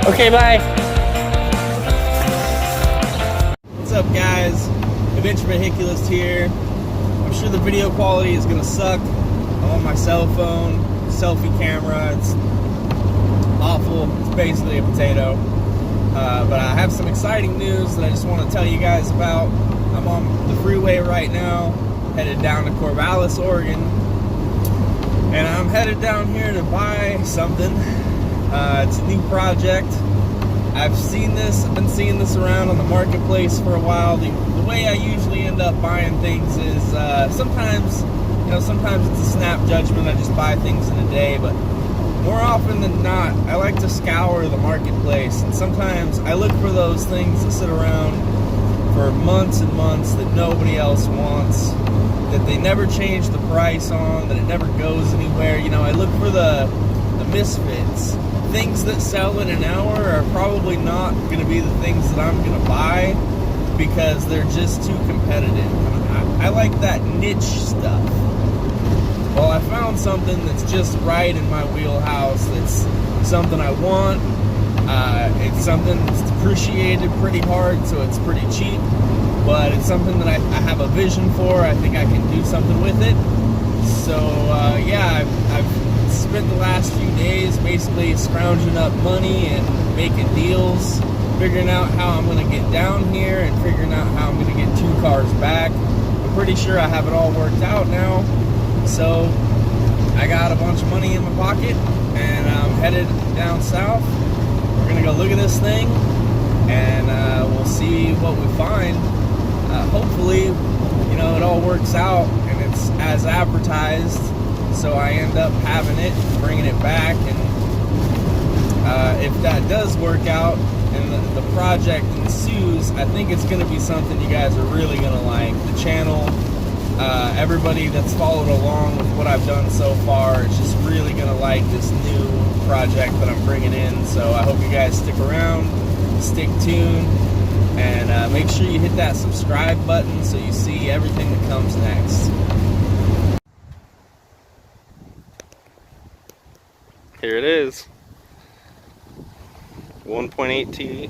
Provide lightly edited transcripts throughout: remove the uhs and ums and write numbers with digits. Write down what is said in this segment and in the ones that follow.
Okay, bye. What's up, guys? Adventure Vehiculist here. I'm sure the video quality is gonna suck. I'm on my cell phone, selfie camera. It's awful. It's basically a potato. But I have some exciting news that I just want to tell you guys about. I'm on the freeway right now, headed down to Corvallis, Oregon. And I'm headed down here to buy something. It's a new project. I've been seeing this around on the marketplace for a while. The way I usually end up buying things is sometimes it's a snap judgment. I just buy things in a day, but more often than not, I like to scour the marketplace, and sometimes I look for those things that sit around for months and months that nobody else wants, that they never change the price on, that it never goes anywhere. You know, I look for the misfits. Things that sell in an hour are probably not going to be the things that I'm going to buy because they're just too competitive. I like that niche stuff. Well, I found something that's just right in my wheelhouse. That's something I want. It's something that's depreciated pretty hard, so it's pretty cheap. But it's something that I have a vision for. I think I can do something with it. So, yeah, I've spent the last few days basically scrounging up money and making deals, figuring out how I'm going to get down here and figuring out how I'm going to get 2 cars back. I'm pretty sure I have it all worked out now. So I got a bunch of money in my pocket and I'm headed down south. We're going to go look at this thing and we'll see what we find. Hopefully, you know, it all works out and it's as advertised. So I end up having it, bringing it back, and if that does work out and the project ensues, I think it's going to be something you guys are really going to like. The channel, everybody that's followed along with what I've done so far is just really going to like this new project that I'm bringing in. So I hope you guys stick around, stick tuned, and make sure you hit that subscribe button so you see everything that comes next. Here it is. 1.8T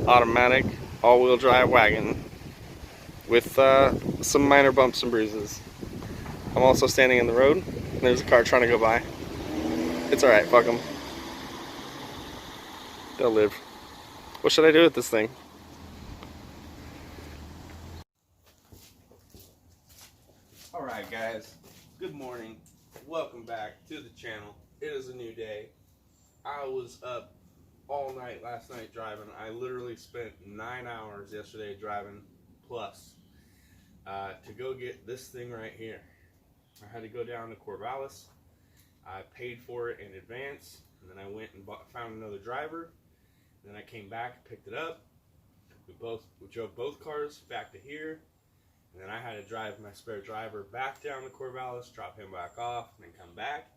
automatic all-wheel drive wagon with some minor bumps and bruises. I'm also standing in the road. There's a car trying to go by. It's alright, fuck them. They'll live. What should I do with this thing? Alright guys, good morning. Welcome back to the channel. It is a new day. I was up all night last night driving. I literally spent 9 hours yesterday driving plus to go get this thing right here. I had to go down to Corvallis. I paid for it in advance, and then I went and found another driver. Then I came back, picked it up. We drove both cars back to here, and then I had to drive my spare driver back down to Corvallis, drop him back off, and then come back.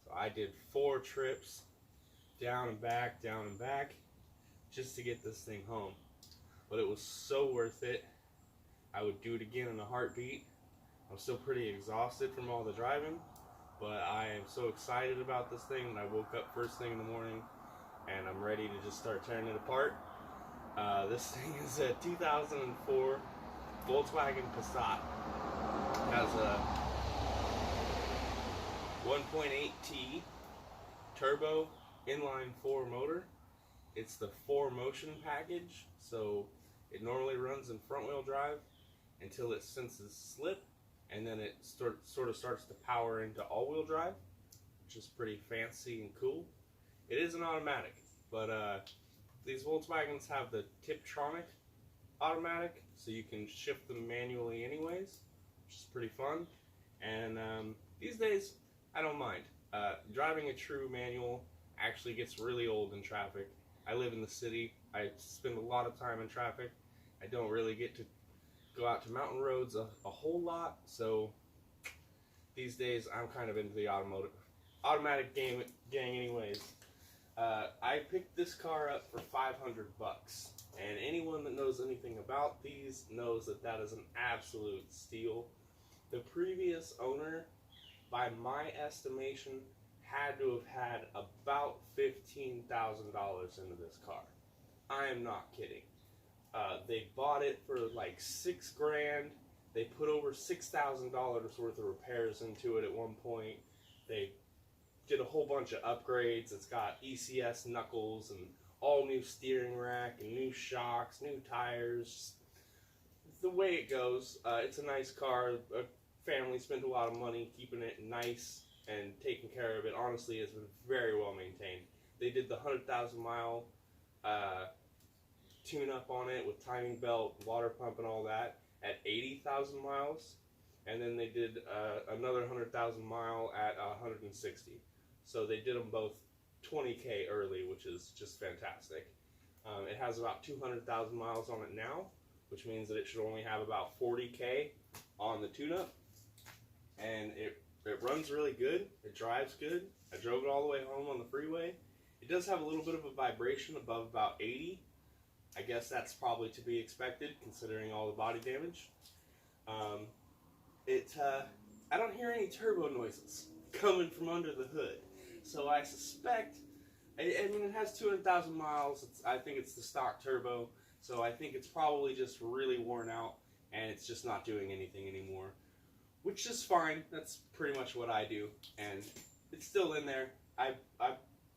So I did 4 trips down and back, just to get this thing home. But it was so worth it. I would do it again in a heartbeat. I'm still pretty exhausted from all the driving, but I am so excited about this thing that I woke up first thing in the morning and I'm ready to just start tearing it apart. This thing is a 2004 Volkswagen Passat. It has a 1.8T turbo inline 4 motor. It's the 4Motion package, so it normally runs in front wheel drive until it senses slip, and then it sort of starts to power into all-wheel drive, which is pretty fancy and cool. It is an automatic, but these Volkswagens have the Tiptronic automatic, so you can shift them manually anyways, which is pretty fun. And these days, I don't mind. Driving a true manual actually gets really old in traffic. I live in the city. I spend a lot of time in traffic. I don't really get to go out to mountain roads a whole lot, so these days I'm kind of into the automatic gang anyways. I picked this car up for $500, and anyone that knows anything about these knows that that is an absolute steal. The previous owner, by my estimation, had to have had about $15,000 into this car. I am not kidding. They bought it for like $6,000. They put over $6,000 worth of repairs into it at one point. They did a whole bunch of upgrades. It's got ECS knuckles and all new steering rack and new shocks, new tires. It's the way it goes. It's a nice car. A family spent a lot of money keeping it nice and taking care of it. Honestly, it's been very well maintained. They did the 100,000 mile tune up on it with timing belt, water pump, and all that at 80,000 miles. And then they did another 100,000 mile at 160. So they did them both 20K early, which is just fantastic. It has about 200,000 miles on it now, which means that it should only have about 40K on the tune-up. And it runs really good. It drives good. I drove it all the way home on the freeway. It does have a little bit of a vibration above about 80. I guess that's probably to be expected considering all the body damage. I don't hear any turbo noises coming from under the hood. So I suspect, I mean, it has 200,000 miles. I think it's the stock turbo. So I think it's probably just really worn out and it's just not doing anything anymore. Which is fine. That's pretty much what I do. And it's still in there. I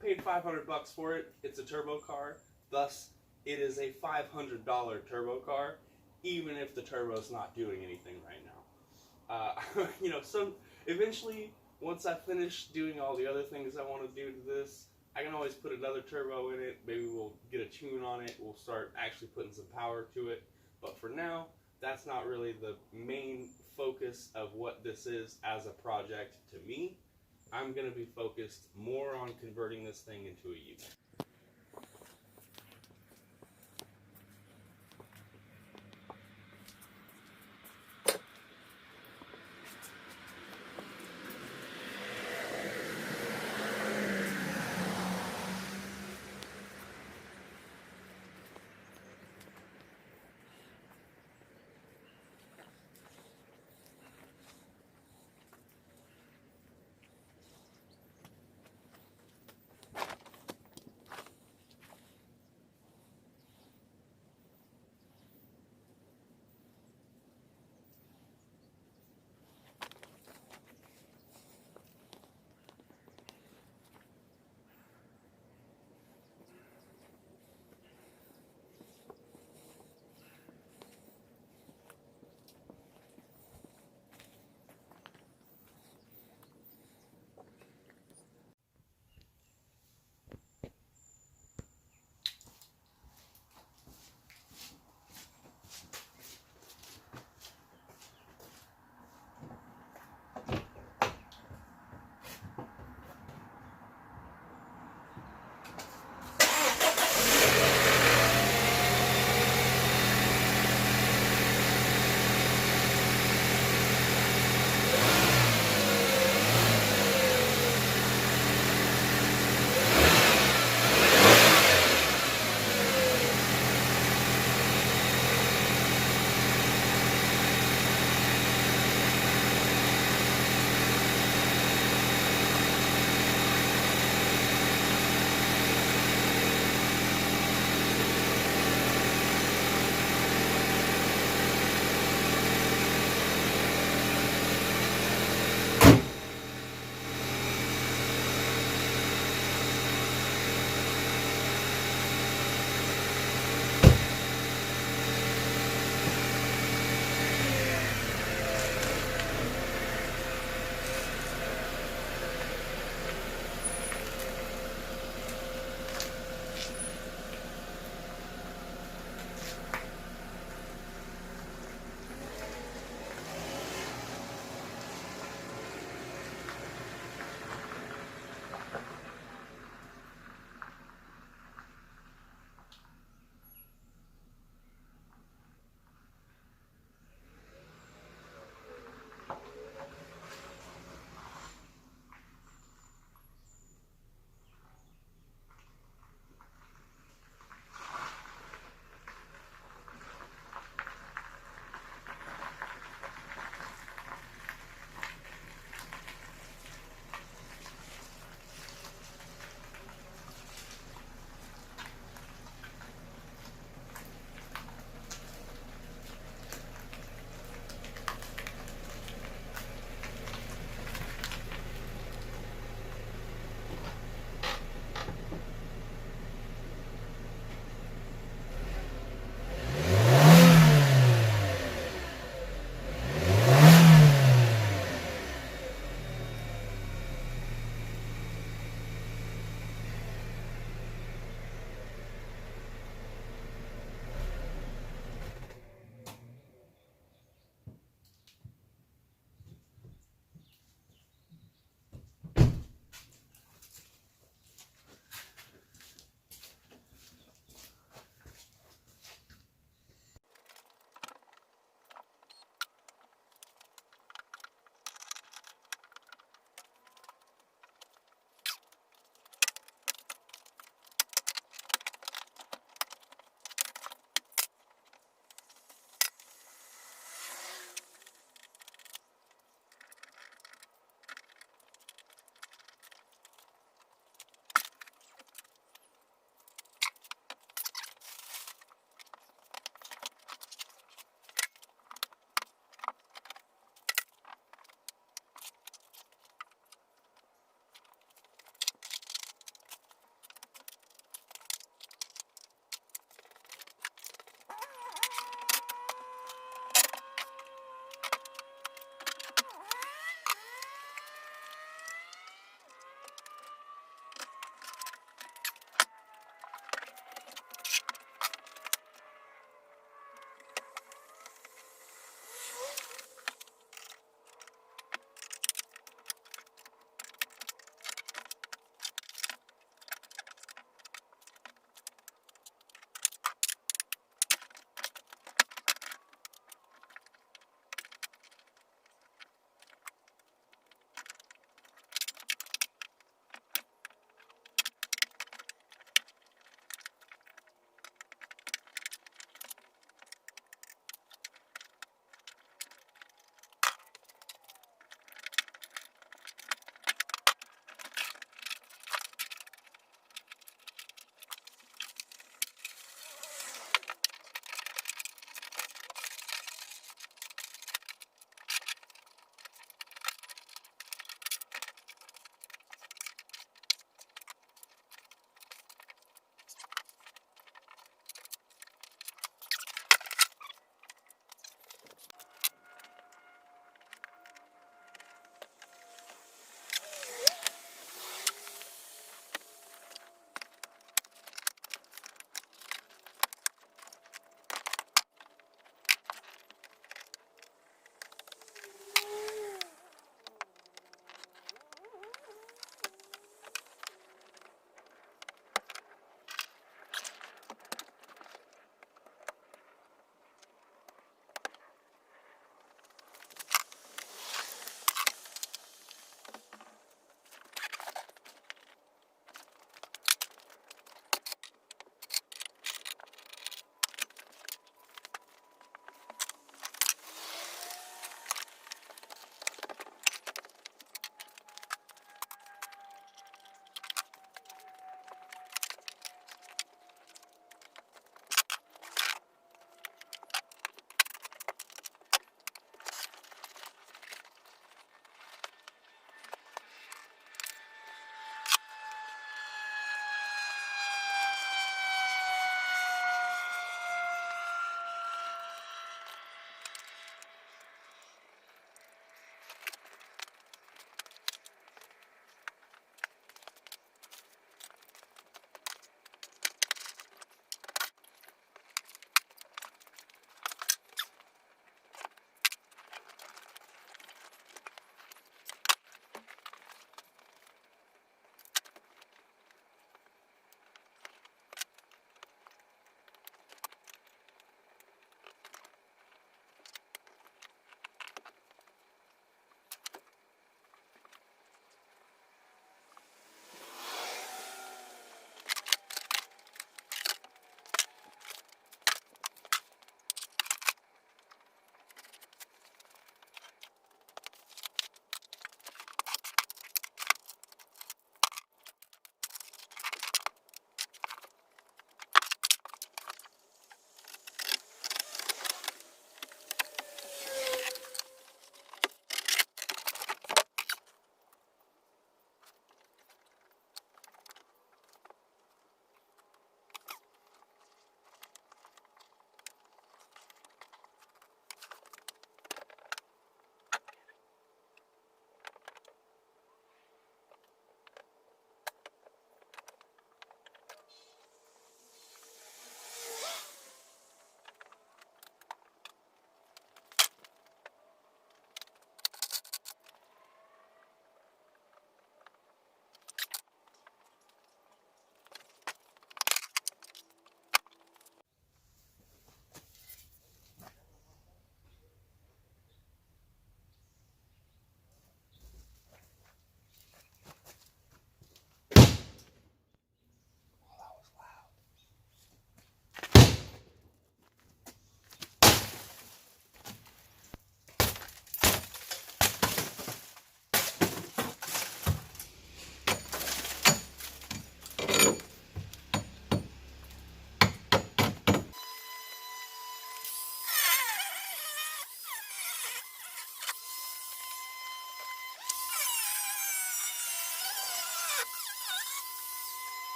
paid $500 for it. It's a turbo car. Thus, it is a $500 turbo car, even if the turbo's not doing anything right now. Eventually, once I finish doing all the other things I want to do to this, I can always put another turbo in it. Maybe we'll get a tune on it. We'll start actually putting some power to it. But for now, that's not really the main focus of what this is as a project to me. I'm going to be focused more on converting this thing into a Ute.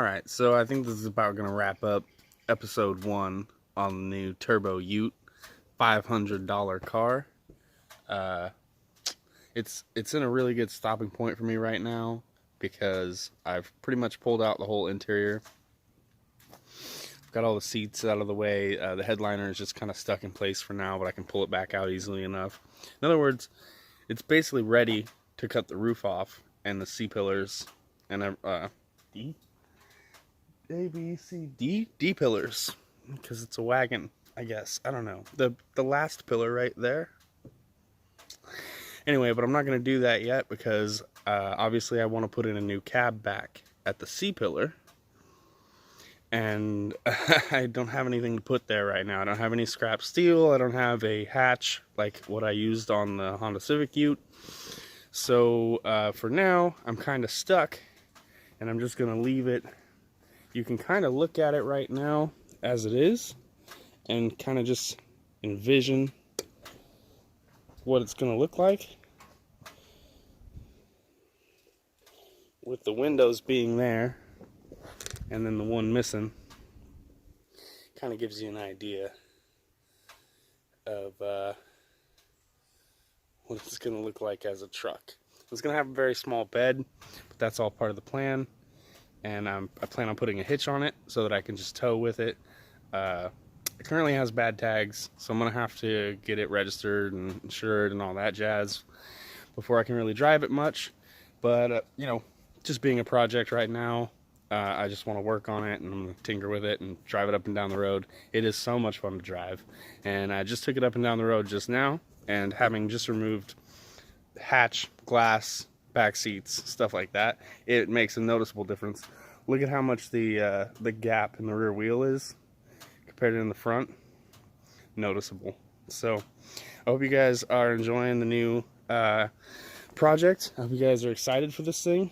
Alright, so I think this is about going to wrap up episode 1 on the new Turbo Ute $500 car. It's in a really good stopping point for me right now because I've pretty much pulled out the whole interior. Got all the seats out of the way. The headliner is just kind of stuck in place for now, but I can pull it back out easily enough. In other words, it's basically ready to cut the roof off and the C-pillars and D pillars, because it's a wagon, I guess. I don't know. The last pillar right there. Anyway, but I'm not going to do that yet because obviously I want to put in a new cab back at the C-pillar. And I don't have anything to put there right now. I don't have any scrap steel. I don't have a hatch like what I used on the Honda Civic Ute. So for now, I'm kind of stuck. And I'm just going to leave it. You can kind of look at it right now as it is. And kind of just envision what it's going to look like. With the windows being there. And then the one missing. Kind of gives you an idea of what it's going to look like as a truck. It's going to have a very small bed, but that's all part of the plan. And I plan on putting a hitch on it so that I can just tow with it. It currently has bad tags, so I'm going to have to get it registered and insured and all that jazz before I can really drive it much. But, you know, just being a project right now, I just want to work on it, and I'm going to tinker with it and drive it up and down the road. It is so much fun to drive. And I just took it up and down the road just now, and having just removed hatch, glass, back seats, stuff like that, it makes a noticeable difference. Look at how much the gap in the rear wheel is compared to in the front. Noticeable. So I hope you guys are enjoying the new project. I hope you guys are excited for this thing.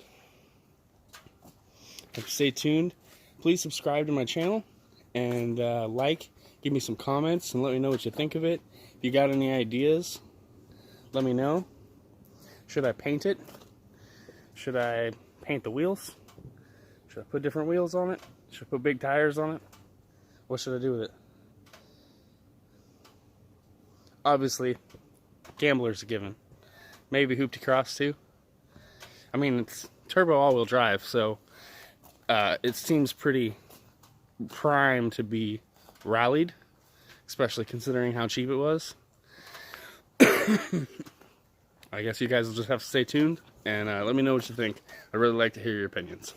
Stay tuned. Please subscribe to my channel and give me some comments and let me know what you think of it. If you got any ideas, let me know. Should I paint it? Should I paint the wheels? Should I put different wheels on it? Should I put big tires on it? What should I do with it? Obviously, Gambler's a given. Maybe Hoopty Cross too. I mean, it's turbo all-wheel drive, so it seems pretty prime to be rallied, especially considering how cheap it was. I guess you guys will just have to stay tuned and let me know what you think. I'd really like to hear your opinions.